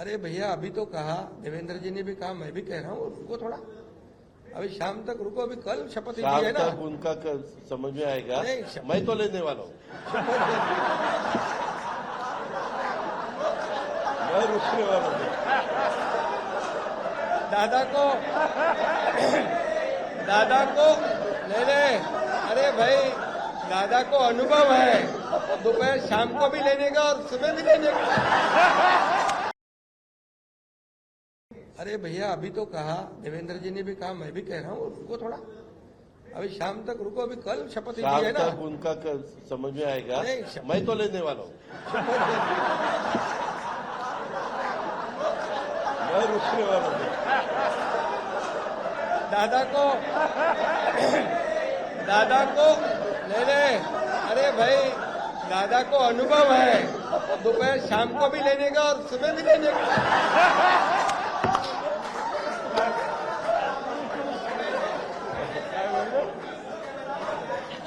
अरे भैया अभी तो कहा, देवेंद्र जी ने भी कहा, मैं भी कह रहा हूँ, रुको थोड़ा, अभी शाम तक रुको, अभी कल शपथ ली शाम है ना। तक उनका समझ में आएगा। नहीं, मैं तो लेने वाला हूँ, मैं रुकने वाला हूँ। दादा को ले ले। अरे भाई, दादा को अनुभव है, दोपहर शाम को भी लेने का और सुबह भी लेने का। अरे भैया अभी तो कहा, देवेंद्र जी ने भी कहा, मैं भी कह रहा हूँ, रुको थोड़ा, अभी शाम तक रुको, अभी कल शपथ ली शाम है ना। तक उनका समझ में आएगा। नहीं, मैं तो लेने वाला हूँ, मैं रुकने वाला हूँ। दादा को ले ले। अरे भाई, दादा को अनुभव है, दोपहर शाम को भी लेने का और सुबह भी लेने का।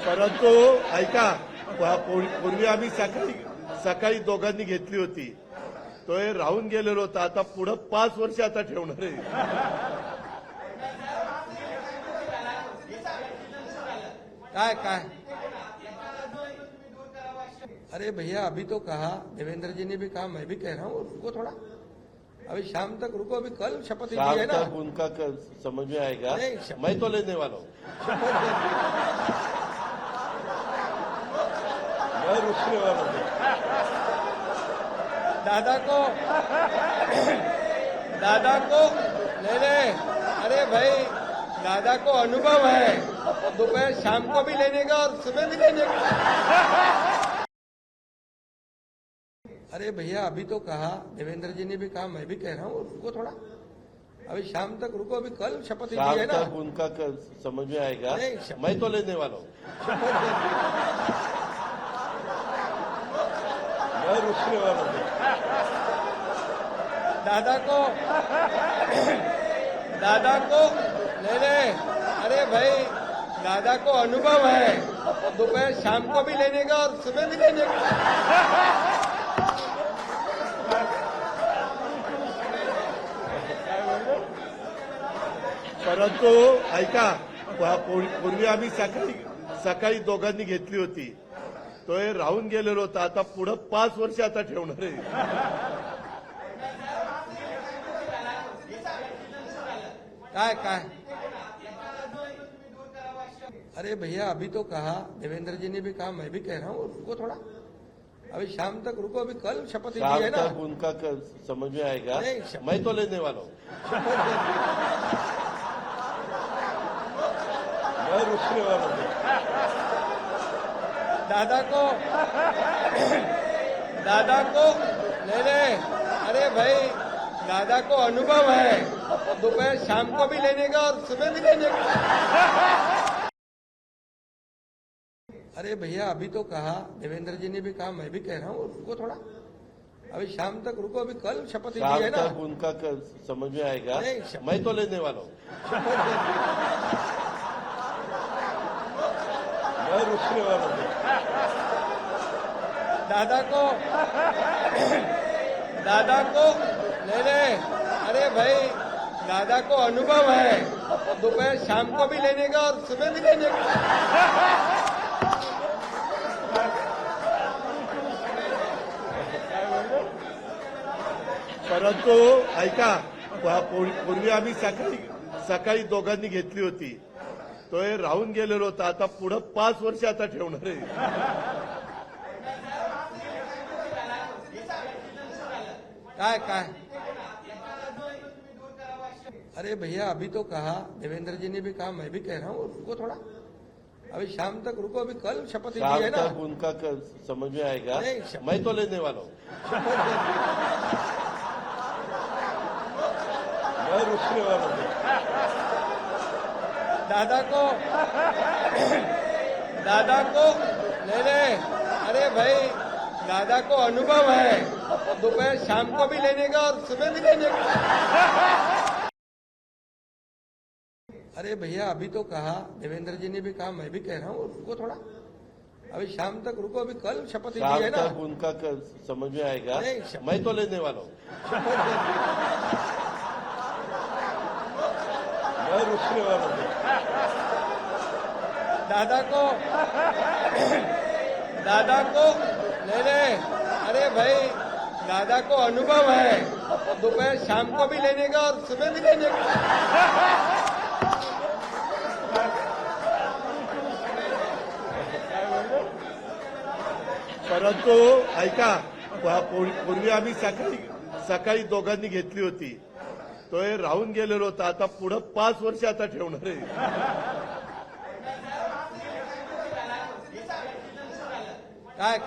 परंतु ऐका, पूर्वी आम्ही सकाळी दोघांनी घेतली होती, तो हे राहून गेलेलो होता. आता पुढे 5 वर्ष आता ठेवणार आहे. काय अरे भैया अभी तो कहा, देवेंद्र जी ने भी कहा, मैं भी कह रहा हूँ, रुको थोड़ा, अभी शाम तक रुको, अभी कल शपथ ली है ना। शाम तक उनका समझ में आएगा। नहीं, मैं तो लेने वाला हूँ, मैं रुकने वाला हूँ. दादा को ले ले। अरे भाई, दादा को अनुभव है, दोपहर शाम को भी लेने का और सुबह भी लेने का। अरे भैया अभी तो कहा, देवेंद्र जी ने भी कहा, मैं भी कह रहा हूँ, रुको थोड़ा, अभी शाम तक रुको, अभी कल शपथ ली है ना। शाम तक उनका समझ में आएगा। नहीं, मैं तो लेने वाला हूँ, मैं रुकने वाला हूँ. दादा को ले ले। अरे भाई, दादा को अनुभव है, दोपहर शाम को भी लेने का और सुबह भी लेने का। परंतु ऐका, पूर्वी आम्ही सकाळी दोघांनी घेतली होती, तो हे राहून गेलेलो होता. आता पुढे 5 वर्ष आता ठेवणार आहे. काय अरे भैया अभी तो कहा, देवेंद्र जी ने भी कहा, मैं भी कह रहा हूँ, रुको थोड़ा, अभी शाम तक रुको, अभी कल शपथ ली है ना। शाम तक उनका समझ में आएगा। नहीं, मैं तो लेने वाला हूँ, मैं रुकने वाला हूँ. दादा को ले ले। अरे भाई, दादा को अनुभव है, दोपहर शाम को भी लेने का और सुबह भी लेने का। अरे भैया अभी तो कहा, देवेंद्र जी ने भी कहा, मैं भी कह रहा हूँ, रुको थोड़ा, अभी शाम तक रुको, अभी कल शपथ ली है ना। शाम तक उनका समझ में आएगा। नहीं, मैं तो लेने वाला हूँ, मैं रुकने वाला हूँ. दादा को ले ले। अरे भाई, दादा को अनुभव है, दोपहर शाम को भी लेने का और सुबह भी लेने का। परंतु ऐका, पूर्वी आम्ही सकाळी दोघांनी घेतली होती, तो हे राहून गेलेलो होता. आता पुढे 5 वर्ष आता ठेवणार आहे. काय अरे भैया अभी तो कहा, देवेंद्र जी ने भी कहा, मैं भी कह रहा हूँ, रुको थोड़ा, अभी शाम तक रुको, अभी कल शपथ ली है ना। शाम तक उनका समझ में आएगा। नहीं, मैं तो लेने वाला हूँ, मैं रुकने वाला हूँ. दादा को ले ले। अरे भाई, दादा को अनुभव है, दोपहर शाम को भी लेने का और सुबह भी लेने का। अरे भैया अभी तो कहा, देवेंद्र जी ने भी कहा, मैं भी कह रहा हूँ, रुको थोड़ा, अभी शाम तक रुको, अभी कल शपथ ली शाम है ना। तक उनका समझ में आएगा। नहीं, शपथ- मैं तो लेने वाला हूँ, शपथ ले- मैं रुकने वाला हूँ। दादा को नहीं, अरे भाई दादा को अनुभव है, दोपहर शाम को भी लेने का और सुबह भी लेने का। परंतु ऐका, पूर्वी आम्ही सकाळी दोघांनी घेतली होती, तो हे राहून गेलेलो होता. आता पुढं 5 वर्ष आता ठेवणार आहे. काय